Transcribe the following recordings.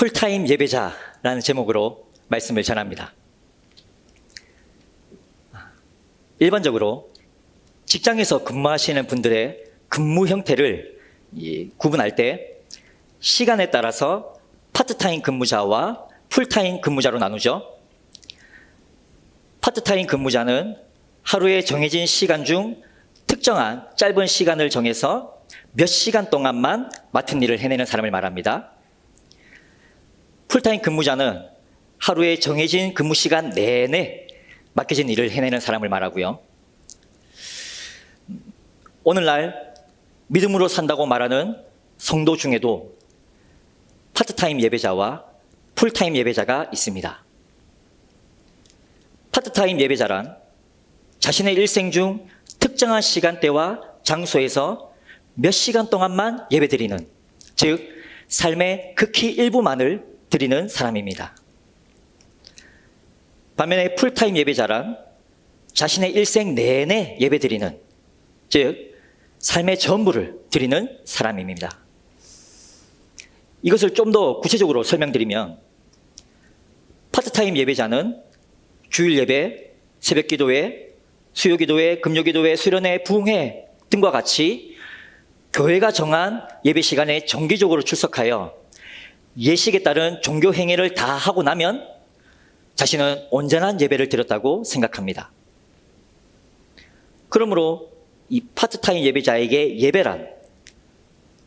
풀타임 예배자라는 제목으로 말씀을 전합니다. 일반적으로 직장에서 근무하시는 분들의 근무 형태를 구분할 때 시간에 따라서 파트타임 근무자와 풀타임 근무자로 나누죠. 파트타임 근무자는 하루에 정해진 시간 중 특정한 짧은 시간을 정해서 몇 시간 동안만 맡은 일을 해내는 사람을 말합니다. 풀타임 근무자는 하루에 정해진 근무 시간 내내 맡겨진 일을 해내는 사람을 말하고요. 오늘날 믿음으로 산다고 말하는 성도 중에도 파트타임 예배자와 풀타임 예배자가 있습니다. 파트타임 예배자란 자신의 일생 중 특정한 시간대와 장소에서 몇 시간 동안만 예배드리는, 즉 삶의 극히 일부만을 드리는 사람입니다. 반면에 풀타임 예배자란 자신의 일생 내내 예배드리는, 즉 삶의 전부를 드리는 사람입니다. 이것을 좀 더 구체적으로 설명드리면, 파트타임 예배자는 주일 예배, 새벽 기도회, 수요 기도회, 금요 기도회, 수련회, 부흥회 등과 같이 교회가 정한 예배 시간에 정기적으로 출석하여 예식에 따른 종교 행위를 다 하고 나면 자신은 온전한 예배를 드렸다고 생각합니다. 그러므로 이 파트타임 예배자에게 예배란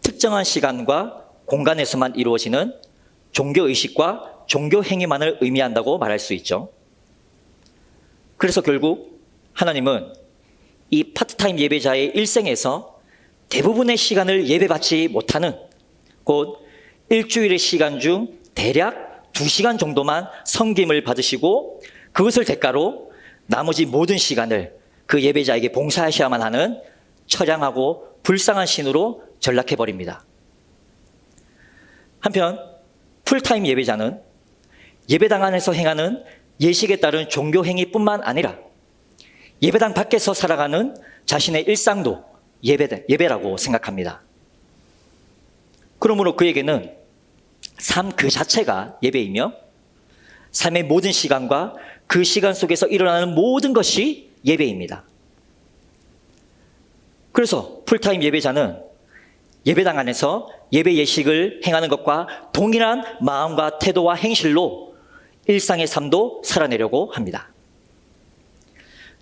특정한 시간과 공간에서만 이루어지는 종교의식과 종교행위만을 의미한다고 말할 수 있죠. 그래서 결국 하나님은 이 파트타임 예배자의 일생에서 대부분의 시간을 예배받지 못하는, 곧 일주일의 시간 중 대략 2시간 정도만 섬김을 받으시고 그것을 대가로 나머지 모든 시간을 그 예배자에게 봉사하셔야만 하는 처량하고 불쌍한 신으로 전락해버립니다. 한편 풀타임 예배자는 예배당 안에서 행하는 예식에 따른 종교 행위뿐만 아니라 예배당 밖에서 살아가는 자신의 일상도 예배라고 생각합니다. 그러므로 그에게는 삶 그 자체가 예배이며 삶의 모든 시간과 그 시간 속에서 일어나는 모든 것이 예배입니다. 그래서 풀타임 예배자는 예배당 안에서 예배 예식을 행하는 것과 동일한 마음과 태도와 행실로 일상의 삶도 살아내려고 합니다.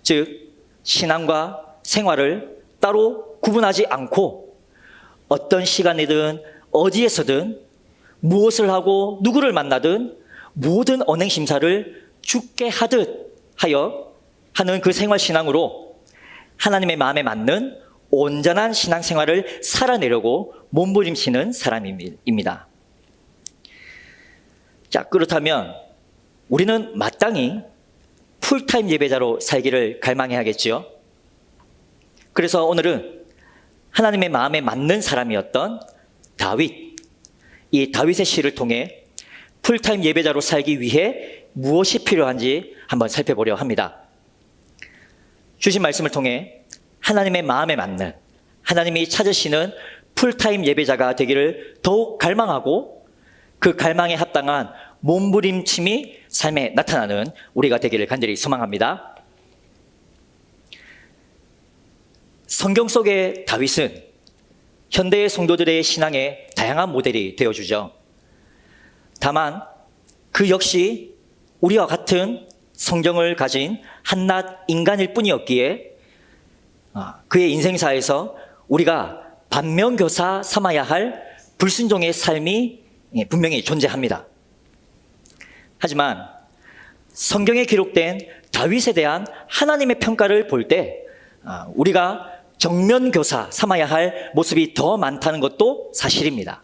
즉, 신앙과 생활을 따로 구분하지 않고 어떤 시간이든 어디에서든 무엇을 하고 누구를 만나든 모든 언행 심사를 주께 하듯 하여 하는 그 생활 신앙으로 하나님의 마음에 맞는 온전한 신앙생활을 살아내려고 몸부림치는 사람입니다. 자, 그렇다면 우리는 마땅히 풀타임 예배자로 살기를 갈망해야겠지요. 그래서 오늘은 하나님의 마음에 맞는 사람이었던 다윗, 이 다윗의 시를 통해 풀타임 예배자로 살기 위해 무엇이 필요한지 한번 살펴보려 합니다. 주신 말씀을 통해 하나님의 마음에 맞는, 하나님이 찾으시는 풀타임 예배자가 되기를 더욱 갈망하고 그 갈망에 합당한 몸부림침이 삶에 나타나는 우리가 되기를 간절히 소망합니다. 성경 속의 다윗은 현대의 성도들의 신앙의 다양한 모델이 되어주죠. 다만 그 역시 우리와 같은 성경을 가진 한낱 인간일 뿐이었기에 그의 인생사에서 우리가 반면교사 삼아야 할 불순종의 삶이 분명히 존재합니다. 하지만 성경에 기록된 다윗에 대한 하나님의 평가를 볼 때 우리가 정면교사 삼아야 할 모습이 더 많다는 것도 사실입니다.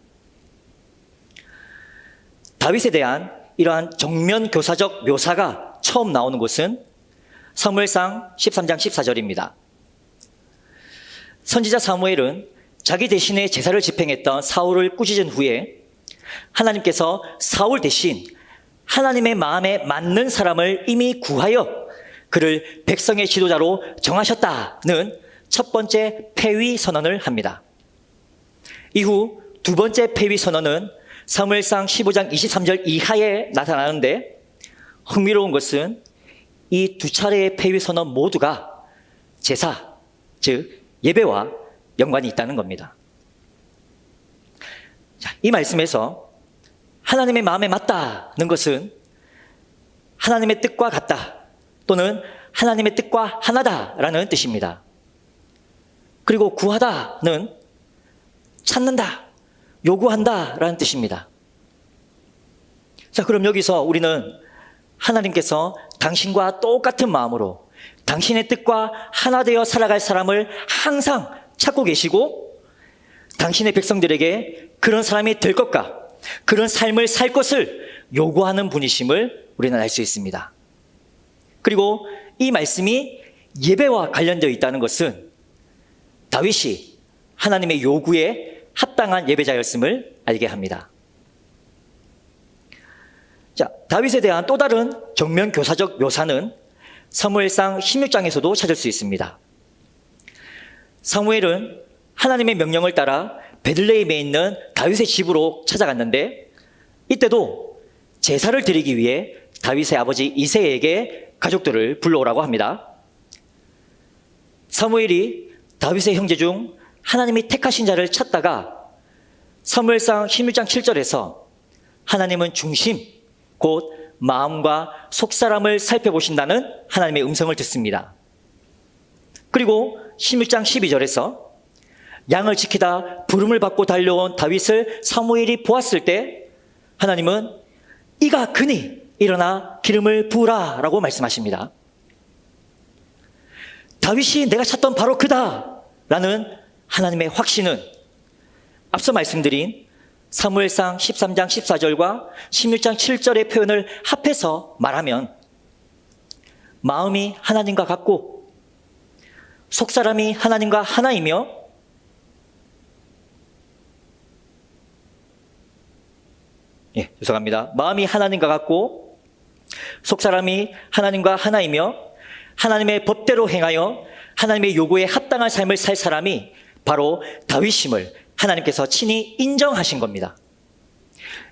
다윗에 대한 이러한 정면교사적 묘사가 처음 나오는 곳은 사무엘상 13장 14절입니다. 선지자 사무엘은 자기 대신에 제사를 집행했던 사울을 꾸짖은 후에 하나님께서 사울 대신 하나님의 마음에 맞는 사람을 이미 구하여 그를 백성의 지도자로 정하셨다는 첫 번째 폐위 선언을 합니다. 이후 두 번째 폐위 선언은 사무엘상 15장 23절 이하에 나타나는데 흥미로운 것은 이 두 차례의 폐위 선언 모두가 제사, 즉 예배와 연관이 있다는 겁니다. 자, 이 말씀에서 하나님의 마음에 맞다는 것은 하나님의 뜻과 같다 또는 하나님의 뜻과 하나다라는 뜻입니다. 그리고 구하다는 찾는다, 요구한다라는 뜻입니다. 자, 그럼 여기서 우리는 하나님께서 당신과 똑같은 마음으로 당신의 뜻과 하나 되어 살아갈 사람을 항상 찾고 계시고 당신의 백성들에게 그런 사람이 될 것과 그런 삶을 살 것을 요구하는 분이심을 우리는 알 수 있습니다. 그리고 이 말씀이 예배와 관련되어 있다는 것은 다윗이 하나님의 요구에 합당한 예배자였음을 알게 합니다. 자, 다윗에 대한 또 다른 정면 교사적 묘사는 사무엘상 16장에서도 찾을 수 있습니다. 사무엘은 하나님의 명령을 따라 베들레헴에 있는 다윗의 집으로 찾아갔는데 이때도 제사를 드리기 위해 다윗의 아버지 이새에게 가족들을 불러오라고 합니다. 사무엘이 다윗의 형제 중 하나님이 택하신 자를 찾다가 사무엘상 16장 7절에서 하나님은 중심, 곧 마음과 속사람을 살펴보신다는 하나님의 음성을 듣습니다. 그리고 16장 12절에서 양을 지키다 부름을 받고 달려온 다윗을 사무엘이 보았을 때 하나님은 이가 그니 일어나 기름을 부으라 라고 말씀하십니다. 다윗이 내가 찾던 바로 그다 라는 하나님의 확신은 앞서 말씀드린 사무엘상 13장 14절과 16장 7절의 표현을 합해서 말하면 마음이 하나님과 같고 속사람이 하나님과 하나이며 죄송합니다. 마음이 하나님과 같고 속사람이 하나님과 하나이며 하나님의 법대로 행하여 하나님의 요구에 합당한 삶을 살 사람이 바로 다윗임을 하나님께서 친히 인정하신 겁니다.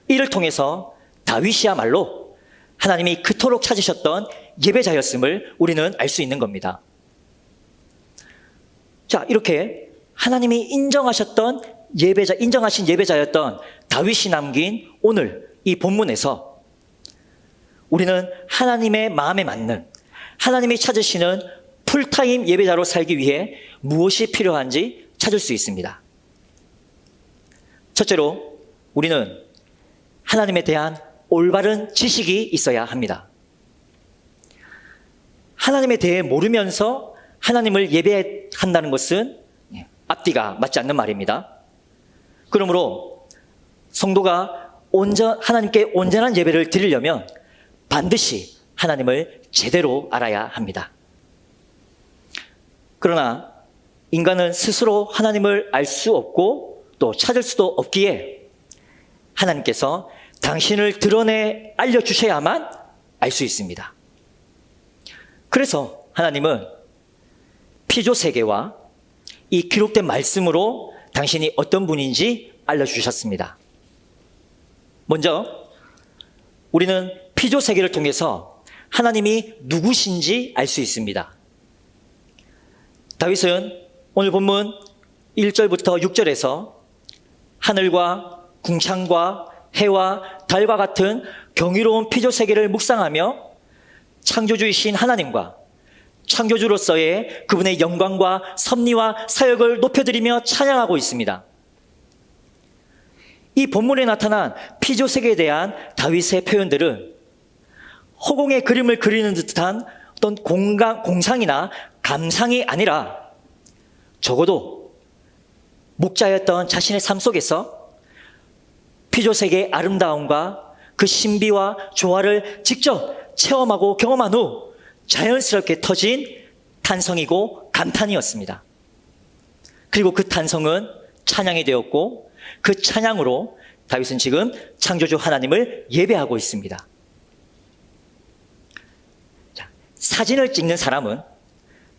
이를 통해서 다윗이야말로 하나님이 그토록 찾으셨던 예배자였음을 우리는 알 수 있는 겁니다. 자, 이렇게 하나님이 인정하신 예배자였던 다윗이 남긴 오늘 이 본문에서 우리는 하나님의 마음에 맞는 하나님이 찾으시는 풀타임 예배자로 살기 위해 무엇이 필요한지 찾을 수 있습니다. 첫째로 우리는 하나님에 대한 올바른 지식이 있어야 합니다. 하나님에 대해 모르면서 하나님을 예배한다는 것은 앞뒤가 맞지 않는 말입니다. 그러므로 성도가 하나님께 온전한 예배를 드리려면 반드시 하나님을 제대로 알아야 합니다. 그러나 인간은 스스로 하나님을 알 수 없고 또 찾을 수도 없기에 하나님께서 당신을 드러내 알려주셔야만 알 수 있습니다. 그래서 하나님은 피조세계와 이 기록된 말씀으로 당신이 어떤 분인지 알려주셨습니다. 먼저 우리는 피조세계를 통해서 하나님이 누구신지 알 수 있습니다. 다윗은 오늘 본문 1절부터 6절에서 하늘과 궁창과 해와 달과 같은 경이로운 피조세계를 묵상하며 창조주이신 하나님과 창조주로서의 그분의 영광과 섭리와 사역을 높여드리며 찬양하고 있습니다. 이 본문에 나타난 피조세계에 대한 다윗의 표현들은 허공의 그림을 그리는 듯한 어떤 공상이나 감상이 아니라 적어도 목자였던 자신의 삶 속에서 피조세계의 아름다움과 그 신비와 조화를 직접 체험하고 경험한 후 자연스럽게 터진 탄성이고 감탄이었습니다. 그리고 그 탄성은 찬양이 되었고 그 찬양으로 다윗은 지금 창조주 하나님을 예배하고 있습니다. 자, 사진을 찍는 사람은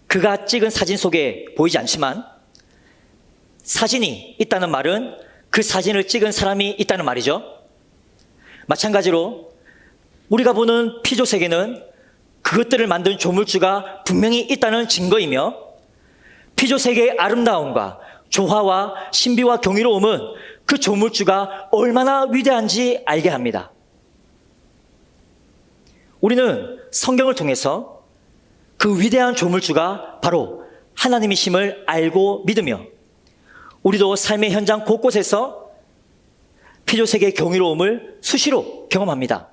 그가 찍은 사진 속에 보이지 않지만 사진이 있다는 말은 그 사진을 찍은 사람이 있다는 말이죠. 마찬가지로 우리가 보는 피조 세계는 그것들을 만든 조물주가 분명히 있다는 증거이며, 피조 세계의 아름다움과 조화와 신비와 경이로움은 그 조물주가 얼마나 위대한지 알게 합니다. 우리는 성경을 통해서 그 위대한 조물주가 바로 하나님이심을 알고 믿으며, 우리도 삶의 현장 곳곳에서 피조세계의 경이로움을 수시로 경험합니다.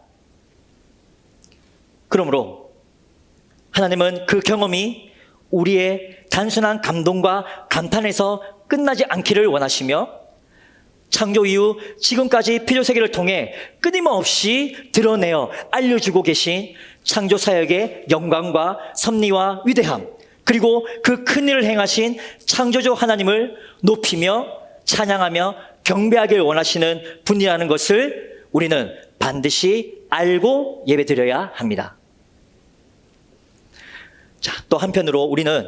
그러므로 하나님은 그 경험이 우리의 단순한 감동과 감탄에서 끝나지 않기를 원하시며, 창조 이후 지금까지 피조세계를 통해 끊임없이 드러내어 알려주고 계신 창조 사역의 영광과 섭리와 위대함, 그리고 그 큰일을 행하신 창조주 하나님을 높이며 찬양하며 경배하길 원하시는 분이라는 것을 우리는 반드시 알고 예배드려야 합니다. 자, 또 한편으로 우리는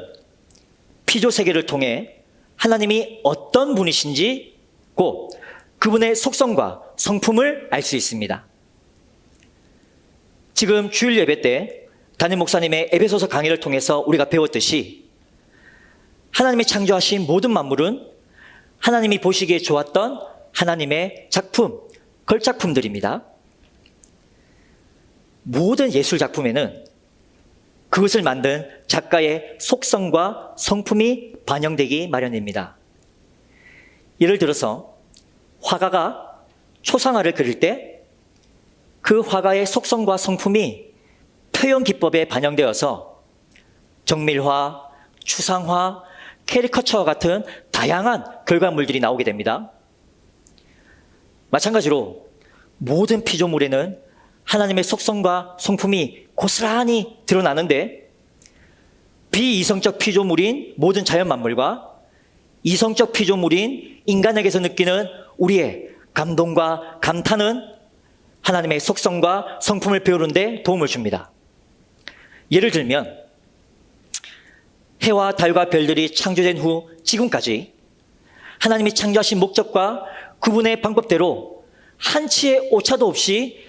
피조세계를 통해 하나님이 어떤 분이신지 곧 그분의 속성과 성품을 알 수 있습니다. 지금 주일 예배 때 담임 목사님의 에베소서 강의를 통해서 우리가 배웠듯이 하나님이 창조하신 모든 만물은 하나님이 보시기에 좋았던 하나님의 작품, 걸작품들입니다. 모든 예술 작품에는 그것을 만든 작가의 속성과 성품이 반영되기 마련입니다. 예를 들어서 화가가 초상화를 그릴 때 그 화가의 속성과 성품이 표현 기법에 반영되어서 정밀화, 추상화, 캐리커처와 같은 다양한 결과물들이 나오게 됩니다. 마찬가지로 모든 피조물에는 하나님의 속성과 성품이 고스란히 드러나는데, 비이성적 피조물인 모든 자연 만물과 이성적 피조물인 인간에게서 느끼는 우리의 감동과 감탄은 하나님의 속성과 성품을 배우는 데 도움을 줍니다. 예를 들면 해와 달과 별들이 창조된 후 지금까지 하나님이 창조하신 목적과 그분의 방법대로 한치의 오차도 없이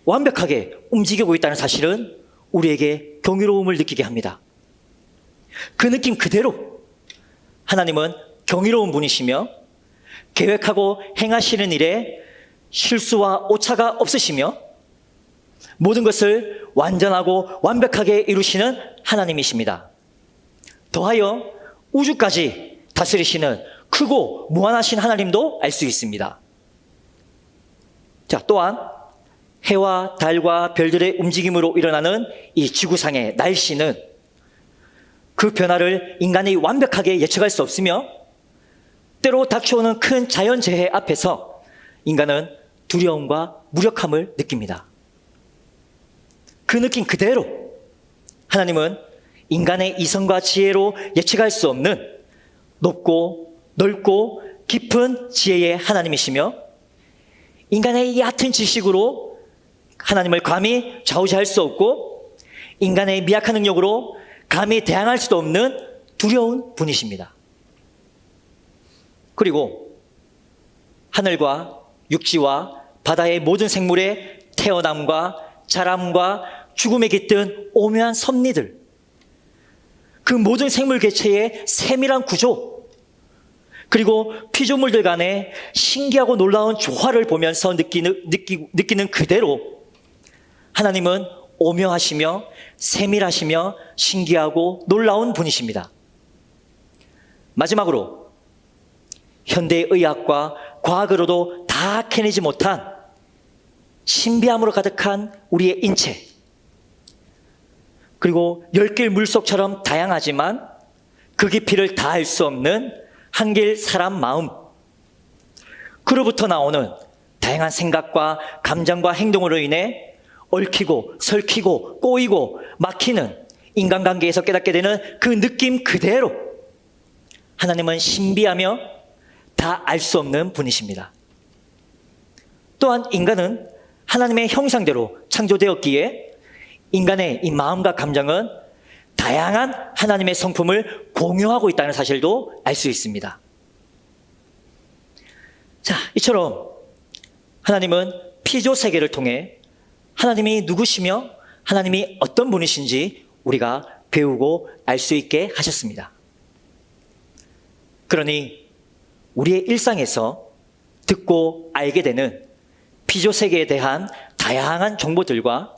완벽하게 움직이고 있다는 사실은 우리에게 경이로움을 느끼게 합니다. 그 느낌 그대로 하나님은 경이로운 분이시며 계획하고 행하시는 일에 실수와 오차가 없으시며 모든 것을 완전하고 완벽하게 이루시는 하나님이십니다. 더하여 우주까지 다스리시는 크고 무한하신 하나님도 알 수 있습니다. 자, 또한 해와 달과 별들의 움직임으로 일어나는 이 지구상의 날씨는 그 변화를 인간이 완벽하게 예측할 수 없으며, 때로 닥쳐오는 큰 자연재해 앞에서 인간은 두려움과 무력함을 느낍니다. 그 느낌 그대로 하나님은 인간의 이성과 지혜로 예측할 수 없는 높고 넓고 깊은 지혜의 하나님이시며, 인간의 얕은 지식으로 하나님을 감히 좌우지할 수 없고 인간의 미약한 능력으로 감히 대항할 수도 없는 두려운 분이십니다. 그리고 하늘과 육지와 바다의 모든 생물의 태어남과 자람과 죽음에 깃든 오묘한 섭리들, 그 모든 생물 개체의 세밀한 구조, 그리고 피조물들 간의 신기하고 놀라운 조화를 보면서 느끼는 그대로 하나님은 오묘하시며 세밀하시며 신기하고 놀라운 분이십니다. 마지막으로 현대의 의학과 과학으로도 다 캐내지 못한 신비함으로 가득한 우리의 인체, 그리고 열길 물속처럼 다양하지만 그 깊이를 다 알 수 없는 한길 사람 마음, 그로부터 나오는 다양한 생각과 감정과 행동으로 인해 얽히고 설키고 꼬이고 막히는 인간관계에서 깨닫게 되는 그 느낌 그대로 하나님은 신비하며 다 알 수 없는 분이십니다. 또한 인간은 하나님의 형상대로 창조되었기에 인간의 이 마음과 감정은 다양한 하나님의 성품을 공유하고 있다는 사실도 알 수 있습니다. 자, 이처럼 하나님은 피조 세계를 통해 하나님이 누구시며 하나님이 어떤 분이신지 우리가 배우고 알 수 있게 하셨습니다. 그러니 우리의 일상에서 듣고 알게 되는 피조 세계에 대한 다양한 정보들과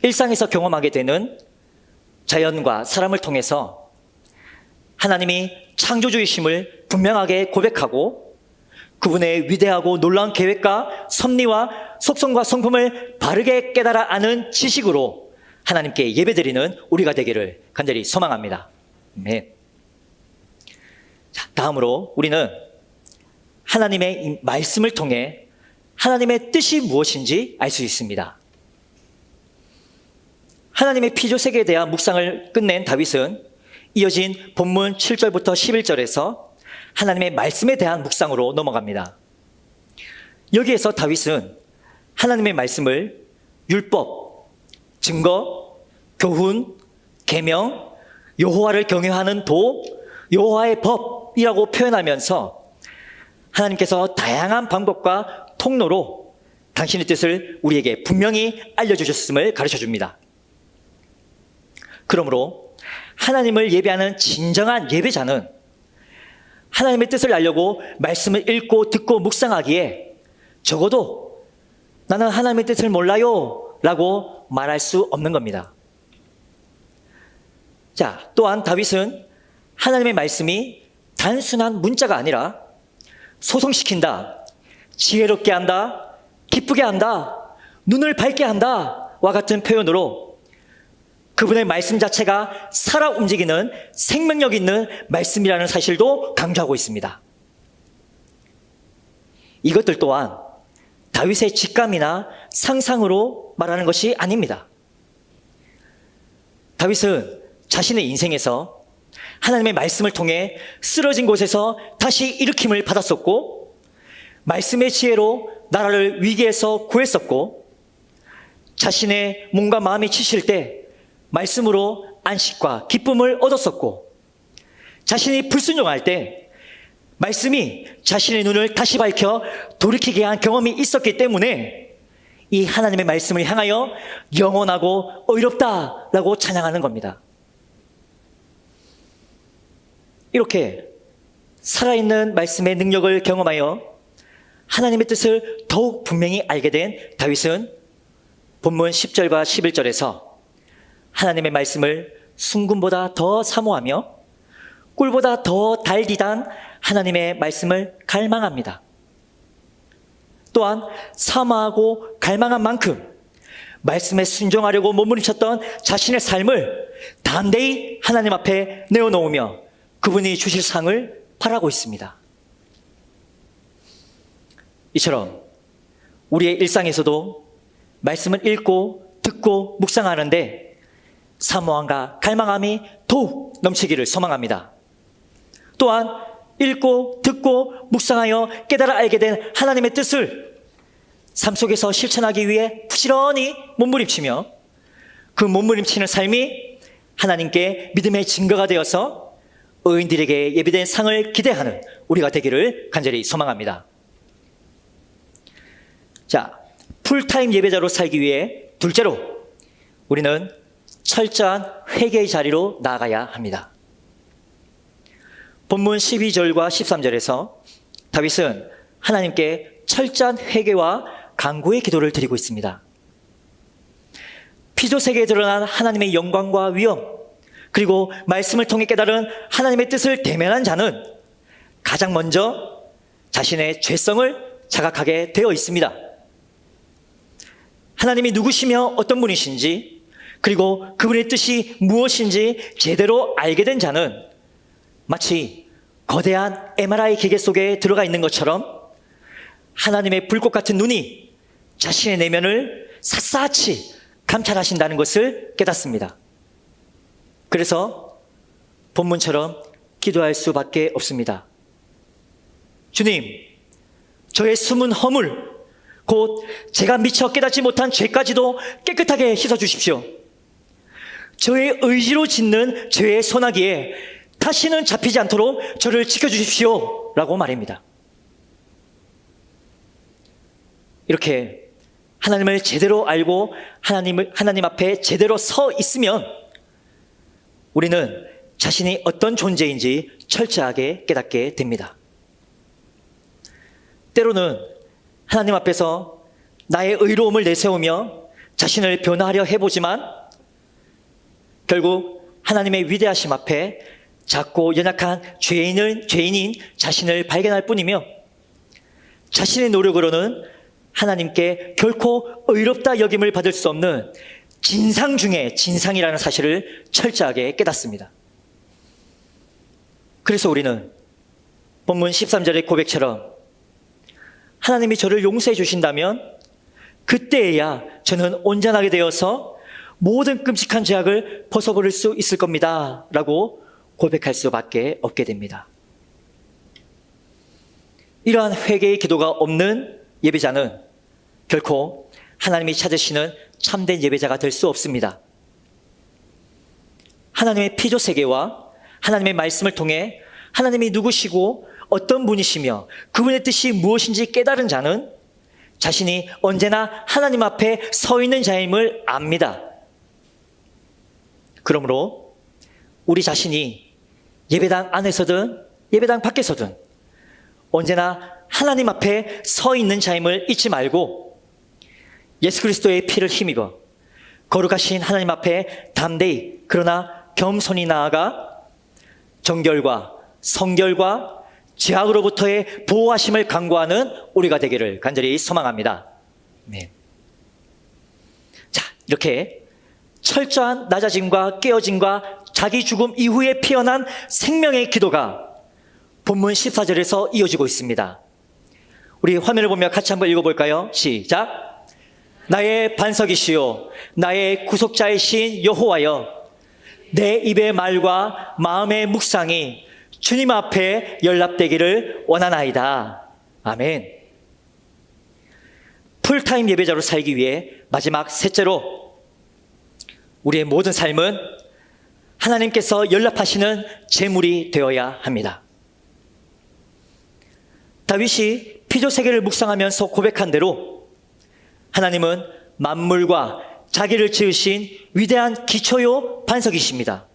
일상에서 경험하게 되는 자연과 사람을 통해서 하나님이 창조주이심을 분명하게 고백하고 그분의 위대하고 놀라운 계획과 섭리와 속성과 성품을 바르게 깨달아 아는 지식으로 하나님께 예배드리는 우리가 되기를 간절히 소망합니다. 아멘. 자, 다음으로 우리는 하나님의 이 말씀을 통해 하나님의 뜻이 무엇인지 알 수 있습니다. 하나님의 피조 세계에 대한 묵상을 끝낸 다윗은 이어진 본문 7절부터 11절에서 하나님의 말씀에 대한 묵상으로 넘어갑니다. 여기에서 다윗은 하나님의 말씀을 율법, 증거, 교훈, 계명, 여호와를 경외하는 도, 여호와의 법이라고 표현하면서 하나님께서 다양한 방법과 통로로 당신의 뜻을 우리에게 분명히 알려주셨음을 가르쳐줍니다. 그러므로 하나님을 예배하는 진정한 예배자는 하나님의 뜻을 알려고 말씀을 읽고 듣고 묵상하기에 적어도 나는 하나님의 뜻을 몰라요 라고 말할 수 없는 겁니다. 자, 또한 다윗은 하나님의 말씀이 단순한 문자가 아니라 소성시킨다, 지혜롭게 한다, 기쁘게 한다, 눈을 밝게 한다 와 같은 표현으로 그분의 말씀 자체가 살아 움직이는 생명력 있는 말씀이라는 사실도 강조하고 있습니다. 이것들 또한 다윗의 직감이나 상상으로 말하는 것이 아닙니다. 다윗은 자신의 인생에서 하나님의 말씀을 통해 쓰러진 곳에서 다시 일으킴을 받았었고 말씀의 지혜로 나라를 위기에서 구했었고 자신의 몸과 마음이 지칠 때 말씀으로 안식과 기쁨을 얻었었고 자신이 불순종할 때 말씀이 자신의 눈을 다시 밝혀 돌이키게 한 경험이 있었기 때문에 이 하나님의 말씀을 향하여 영원하고 의롭다라고 찬양하는 겁니다. 이렇게 살아있는 말씀의 능력을 경험하여 하나님의 뜻을 더욱 분명히 알게 된 다윗은 본문 10절과 11절에서 하나님의 말씀을 순금보다 더 사모하며 꿀보다 더 달디단 하나님의 말씀을 갈망합니다. 또한 사모하고 갈망한 만큼 말씀에 순종하려고 몸부림쳤던 자신의 삶을 담대히 하나님 앞에 내어놓으며 그분이 주실 상을 바라고 있습니다. 이처럼 우리의 일상에서도 말씀을 읽고 듣고 묵상하는데 사모함과 갈망함이 더욱 넘치기를 소망합니다. 또한 읽고 듣고 묵상하여 깨달아 알게 된 하나님의 뜻을 삶 속에서 실천하기 위해 부지런히 몸부림치며 그 몸부림치는 삶이 하나님께 믿음의 증거가 되어서 의인들에게 예비된 상을 기대하는 우리가 되기를 간절히 소망합니다. 자, 풀타임 예배자로 살기 위해 둘째로 우리는 철저한 회개의 자리로 나아가야 합니다. 본문 12절과 13절에서 다윗은 하나님께 철저한 회개와 간구의 기도를 드리고 있습니다. 피조 세계에 드러난 하나님의 영광과 위엄, 그리고 말씀을 통해 깨달은 하나님의 뜻을 대면한 자는 가장 먼저 자신의 죄성을 자각하게 되어 있습니다. 하나님이 누구시며 어떤 분이신지, 그리고 그분의 뜻이 무엇인지 제대로 알게 된 자는 마치 거대한 MRI 기계 속에 들어가 있는 것처럼 하나님의 불꽃 같은 눈이 자신의 내면을 샅샅이 감찰하신다는 것을 깨닫습니다. 그래서 본문처럼 기도할 수밖에 없습니다. 주님, 저의 숨은 허물, 곧 제가 미처 깨닫지 못한 죄까지도 깨끗하게 씻어주십시오. 저의 의지로 짓는 죄의 소나기에 다시는 잡히지 않도록 저를 지켜주십시오 라고 말입니다. 이렇게 하나님을 제대로 알고 하나님 앞에 제대로 서 있으면 우리는 자신이 어떤 존재인지 철저하게 깨닫게 됩니다. 때로는 하나님 앞에서 나의 의로움을 내세우며 자신을 변화하려 해보지만 결국 하나님의 위대하심 앞에 작고 연약한 죄인인 자신을 발견할 뿐이며 자신의 노력으로는 하나님께 결코 의롭다 여김을 받을 수 없는 진상 중에 진상이라는 사실을 철저하게 깨닫습니다. 그래서 우리는 본문 13절의 고백처럼 하나님이 저를 용서해 주신다면 그때에야 저는 온전하게 되어서 모든 끔찍한 죄악을 벗어버릴 수 있을 겁니다 라고 고백할 수밖에 없게 됩니다. 이러한 회개의 기도가 없는 예배자는 결코 하나님이 찾으시는 참된 예배자가 될 수 없습니다. 하나님의 피조 세계와 하나님의 말씀을 통해 하나님이 누구시고 어떤 분이시며 그분의 뜻이 무엇인지 깨달은 자는 자신이 언제나 하나님 앞에 서 있는 자임을 압니다. 그러므로 우리 자신이 예배당 안에서든 예배당 밖에서든 언제나 하나님 앞에 서 있는 자임을 잊지 말고 예수 그리스도의 피를 힘입어 거룩하신 하나님 앞에 담대히 그러나 겸손히 나아가 정결과 성결과 죄악으로부터의 보호하심을 강구하는 우리가 되기를 간절히 소망합니다. 네. 자, 이렇게 철저한 낮아짐과 깨어짐과 자기 죽음 이후에 피어난 생명의 기도가 본문 14절에서 이어지고 있습니다. 우리 화면을 보며 같이 한번 읽어볼까요? 시작. 나의 반석이시요 나의 구속자이신 여호와여, 내 입의 말과 마음의 묵상이 주님 앞에 연락되기를 원하나이다. 아멘. 풀타임 예배자로 살기 위해 마지막 셋째로 우리의 모든 삶은 하나님께서 연락하시는 제물이 되어야 합니다. 다윗이 피조 세계를 묵상하면서 고백한 대로 하나님은 만물과 자기를 지으신 위대한 기초요 반석이십니다.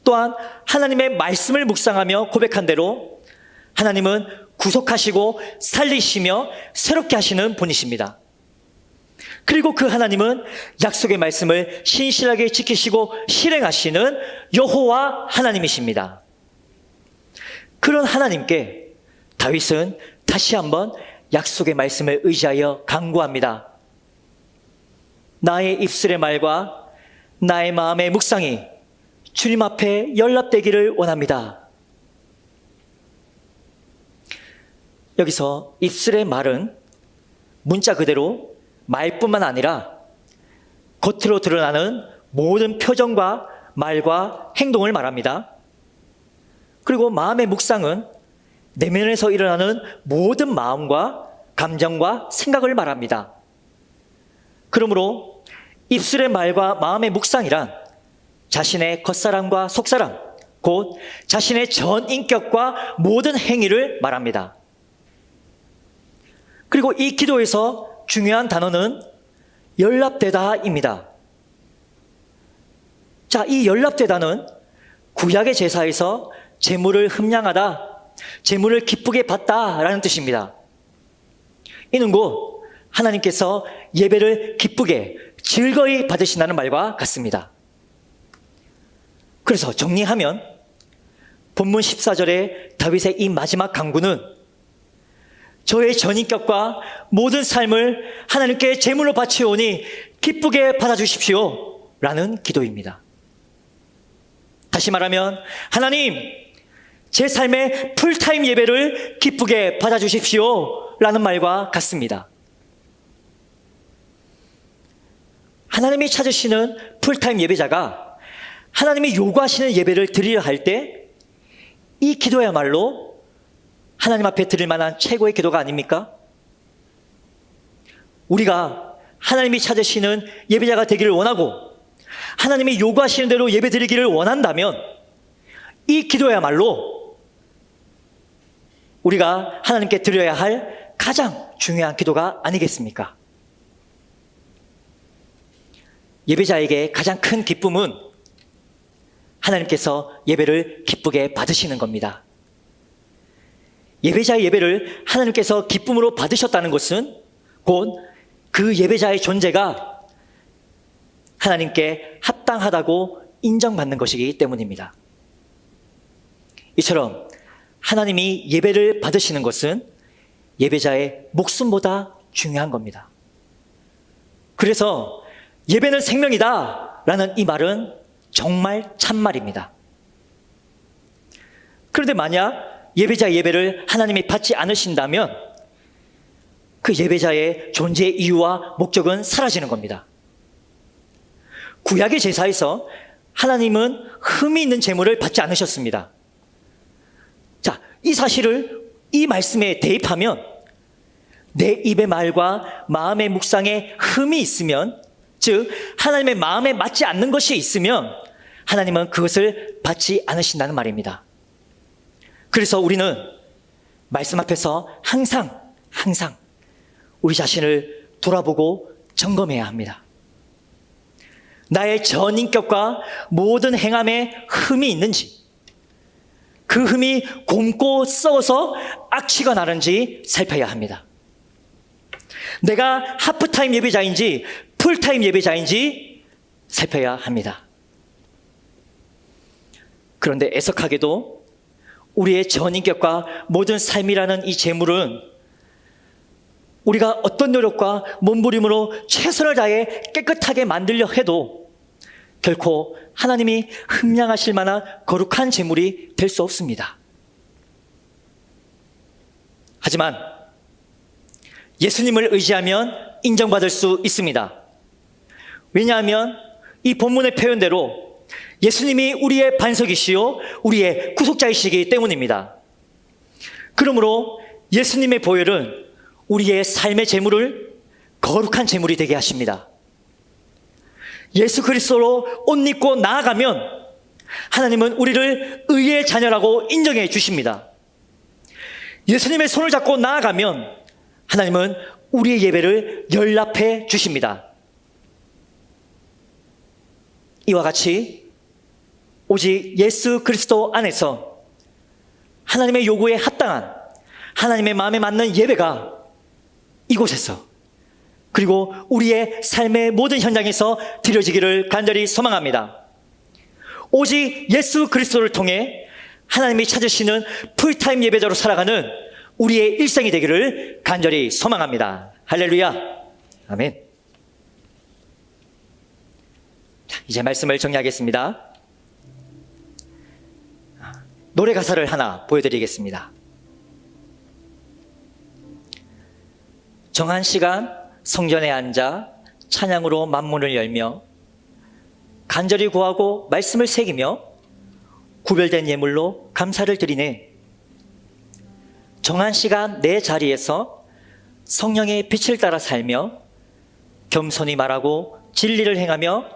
또한 하나님의 말씀을 묵상하며 고백한 대로 하나님은 구속하시고 살리시며 새롭게 하시는 분이십니다. 그리고 그 하나님은 약속의 말씀을 신실하게 지키시고 실행하시는 여호와 하나님이십니다. 그런 하나님께 다윗은 다시 한번 약속의 말씀을 의지하여 간구합니다. 나의 입술의 말과 나의 마음의 묵상이 주님 앞에 연락되기를 원합니다. 여기서 입술의 말은 문자 그대로 말뿐만 아니라 겉으로 드러나는 모든 표정과 말과 행동을 말합니다. 그리고 마음의 묵상은 내면에서 일어나는 모든 마음과 감정과 생각을 말합니다. 그러므로 입술의 말과 마음의 묵상이란 자신의 겉사람과 속사람, 곧 자신의 전 인격과 모든 행위를 말합니다. 그리고 이 기도에서 중요한 단어는 연락되다입니다. 자, 이 연락되다는 구약의 제사에서 제물을 흠량하다, 제물을 기쁘게 받다라는 뜻입니다. 이는 곧 하나님께서 예배를 기쁘게 즐거이 받으신다는 말과 같습니다. 그래서 정리하면 본문 14절의 다윗의 이 마지막 간구는 저의 전인격과 모든 삶을 하나님께 제물로 바치오니 기쁘게 받아주십시오 라는 기도입니다. 다시 말하면 하나님, 제 삶의 풀타임 예배를 기쁘게 받아주십시오 라는 말과 같습니다. 하나님이 찾으시는 풀타임 예배자가 하나님이 요구하시는 예배를 드리려 할 때 이 기도야말로 하나님 앞에 드릴 만한 최고의 기도가 아닙니까? 우리가 하나님이 찾으시는 예배자가 되기를 원하고 하나님이 요구하시는 대로 예배 드리기를 원한다면 이 기도야말로 우리가 하나님께 드려야 할 가장 중요한 기도가 아니겠습니까? 예배자에게 가장 큰 기쁨은 하나님께서 예배를 기쁘게 받으시는 겁니다. 예배자의 예배를 하나님께서 기쁨으로 받으셨다는 것은 곧 그 예배자의 존재가 하나님께 합당하다고 인정받는 것이기 때문입니다. 이처럼 하나님이 예배를 받으시는 것은 예배자의 목숨보다 중요한 겁니다. 그래서 예배는 생명이다 라는 이 말은 정말 참말입니다. 그런데 만약 예배자의 예배를 하나님이 받지 않으신다면 그 예배자의 존재의 이유와 목적은 사라지는 겁니다. 구약의 제사에서 하나님은 흠이 있는 제물을 받지 않으셨습니다. 자, 이 사실을 이 말씀에 대입하면 내 입의 말과 마음의 묵상에 흠이 있으면, 즉 하나님의 마음에 맞지 않는 것이 있으면 하나님은 그것을 받지 않으신다는 말입니다. 그래서 우리는 말씀 앞에서 항상 우리 자신을 돌아보고 점검해야 합니다. 나의 전 인격과 모든 행함에 흠이 있는지, 그 흠이 곪고 썩어서 악취가 나는지 살펴야 합니다. 내가 하프타임 예배자인지 풀타임 예배자인지 살펴야 합니다. 그런데 애석하게도 우리의 전인격과 모든 삶이라는 이 재물은 우리가 어떤 노력과 몸부림으로 최선을 다해 깨끗하게 만들려 해도 결코 하나님이 흠양하실 만한 거룩한 재물이 될 수 없습니다. 하지만 예수님을 의지하면 인정받을 수 있습니다. 왜냐하면 이 본문의 표현대로 예수님이 우리의 반석이시요 우리의 구속자이시기 때문입니다. 그러므로 예수님의 보혈은 우리의 삶의 재물을 거룩한 재물이 되게 하십니다. 예수 그리스도로 옷 입고 나아가면 하나님은 우리를 의의 자녀라고 인정해 주십니다. 예수님의 손을 잡고 나아가면 하나님은 우리의 예배를 연락해 주십니다. 이와 같이 오직 예수 그리스도 안에서 하나님의 요구에 합당한 하나님의 마음에 맞는 예배가 이곳에서 그리고 우리의 삶의 모든 현장에서 드려지기를 간절히 소망합니다. 오직 예수 그리스도를 통해 하나님이 찾으시는 풀타임 예배자로 살아가는 우리의 일생이 되기를 간절히 소망합니다. 할렐루야. 아멘. 자, 이제 말씀을 정리하겠습니다. 노래 가사를 하나 보여드리겠습니다. 정한 시간 성전에 앉아 찬양으로 만문을 열며 간절히 구하고 말씀을 새기며 구별된 예물로 감사를 드리네. 정한 시간 내 자리에서 성령의 빛을 따라 살며 겸손히 말하고 진리를 행하며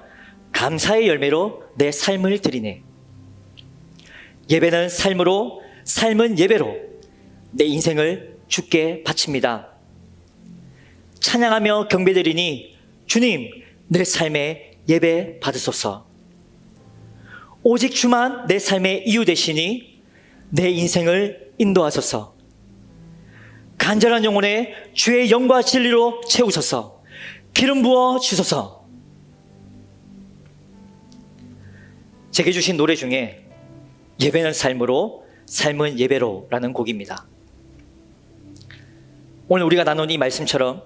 감사의 열매로 내 삶을 드리네. 예배는 삶으로, 삶은 예배로 내 인생을 주께 바칩니다. 찬양하며 경배드리니 주님, 내 삶에 예배 받으소서. 오직 주만 내 삶의 이유 되시니 내 인생을 인도하소서. 간절한 영혼에 주의 영과 진리로 채우소서. 기름 부어 주소서. 제게 주신 노래 중에 예배는 삶으로, 삶은 예배로 라는 곡입니다. 오늘 우리가 나눈 이 말씀처럼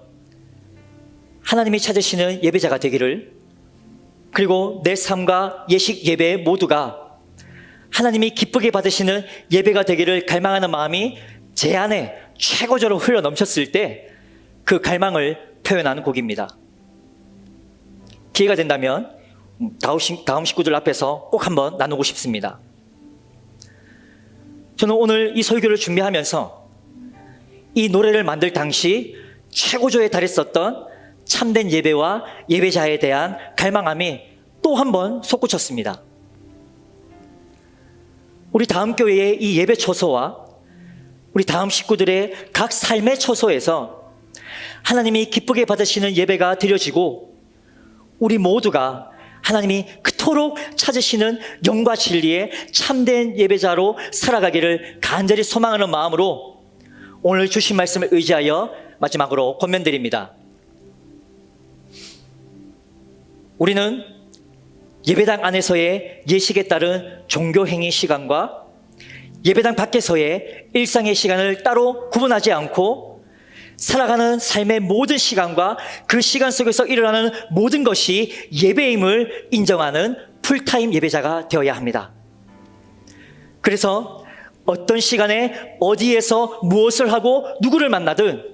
하나님이 찾으시는 예배자가 되기를, 그리고 내 삶과 예식 예배 모두가 하나님이 기쁘게 받으시는 예배가 되기를 갈망하는 마음이 제 안에 최고조로 흘러 넘쳤을 때 그 갈망을 표현하는 곡입니다. 기회가 된다면 다음 식구들 앞에서 꼭 한번 나누고 싶습니다. 저는 오늘 이 설교를 준비하면서 이 노래를 만들 당시 최고조에 달했었던 참된 예배와 예배자에 대한 갈망함이 또 한 번 솟구쳤습니다. 우리 다음 교회의 이 예배 초소와 우리 다음 식구들의 각 삶의 초소에서 하나님이 기쁘게 받으시는 예배가 드려지고 우리 모두가 하나님이 그토록 찾으시는 영과 진리의 참된 예배자로 살아가기를 간절히 소망하는 마음으로 오늘 주신 말씀을 의지하여 마지막으로 권면드립니다. 우리는 예배당 안에서의 예식에 따른 종교행위 시간과 예배당 밖에서의 일상의 시간을 따로 구분하지 않고 살아가는 삶의 모든 시간과 그 시간 속에서 일어나는 모든 것이 예배임을 인정하는 풀타임 예배자가 되어야 합니다. 그래서 어떤 시간에 어디에서 무엇을 하고 누구를 만나든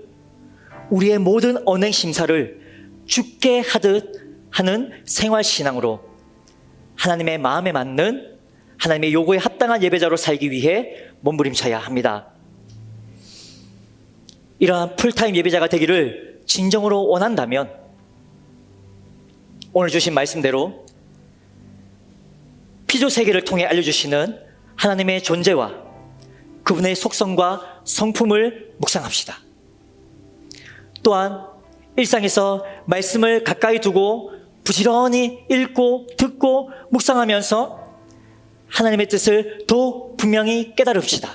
우리의 모든 언행 심사를 주께 하듯 하는 생활신앙으로 하나님의 마음에 맞는 하나님의 요구에 합당한 예배자로 살기 위해 몸부림쳐야 합니다. 이러한 풀타임 예배자가 되기를 진정으로 원한다면 오늘 주신 말씀대로 피조세계를 통해 알려주시는 하나님의 존재와 그분의 속성과 성품을 묵상합시다. 또한 일상에서 말씀을 가까이 두고 부지런히 읽고 듣고 묵상하면서 하나님의 뜻을 더 분명히 깨달읍시다.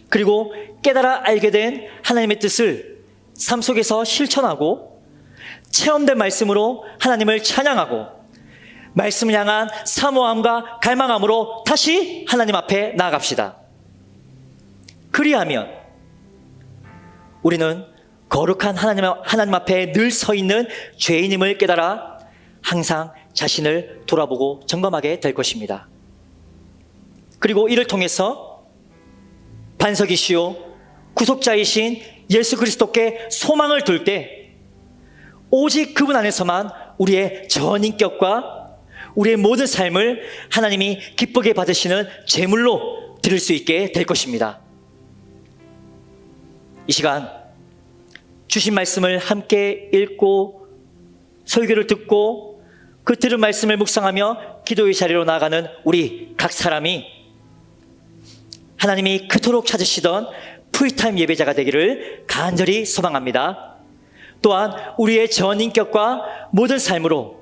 그리고 깨달아 알게 된 하나님의 뜻을 삶 속에서 실천하고 체험된 말씀으로 하나님을 찬양하고 말씀을 향한 사모함과 갈망함으로 다시 하나님 앞에 나아갑시다. 그리하면 우리는 거룩한 하나님 앞에 늘 서 있는 죄인임을 깨달아 항상 자신을 돌아보고 점검하게 될 것입니다. 그리고 이를 통해서 반석이시요 구속자이신 예수 그리스도께 소망을 둘 때 오직 그분 안에서만 우리의 전인격과 우리의 모든 삶을 하나님이 기쁘게 받으시는 제물로 드릴 수 있게 될 것입니다. 이 시간 주신 말씀을 함께 읽고 설교를 듣고 그 들은 말씀을 묵상하며 기도의 자리로 나아가는 우리 각 사람이 하나님이 그토록 찾으시던 풀타임 예배자가 되기를 간절히 소망합니다. 또한 우리의 전인격과 모든 삶으로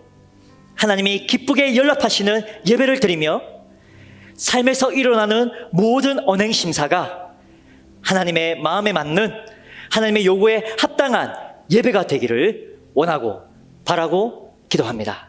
하나님이 기쁘게 연락하시는 예배를 드리며 삶에서 일어나는 모든 언행 심사가 하나님의 마음에 맞는 하나님의 요구에 합당한 예배가 되기를 원하고 바라고 기도합니다.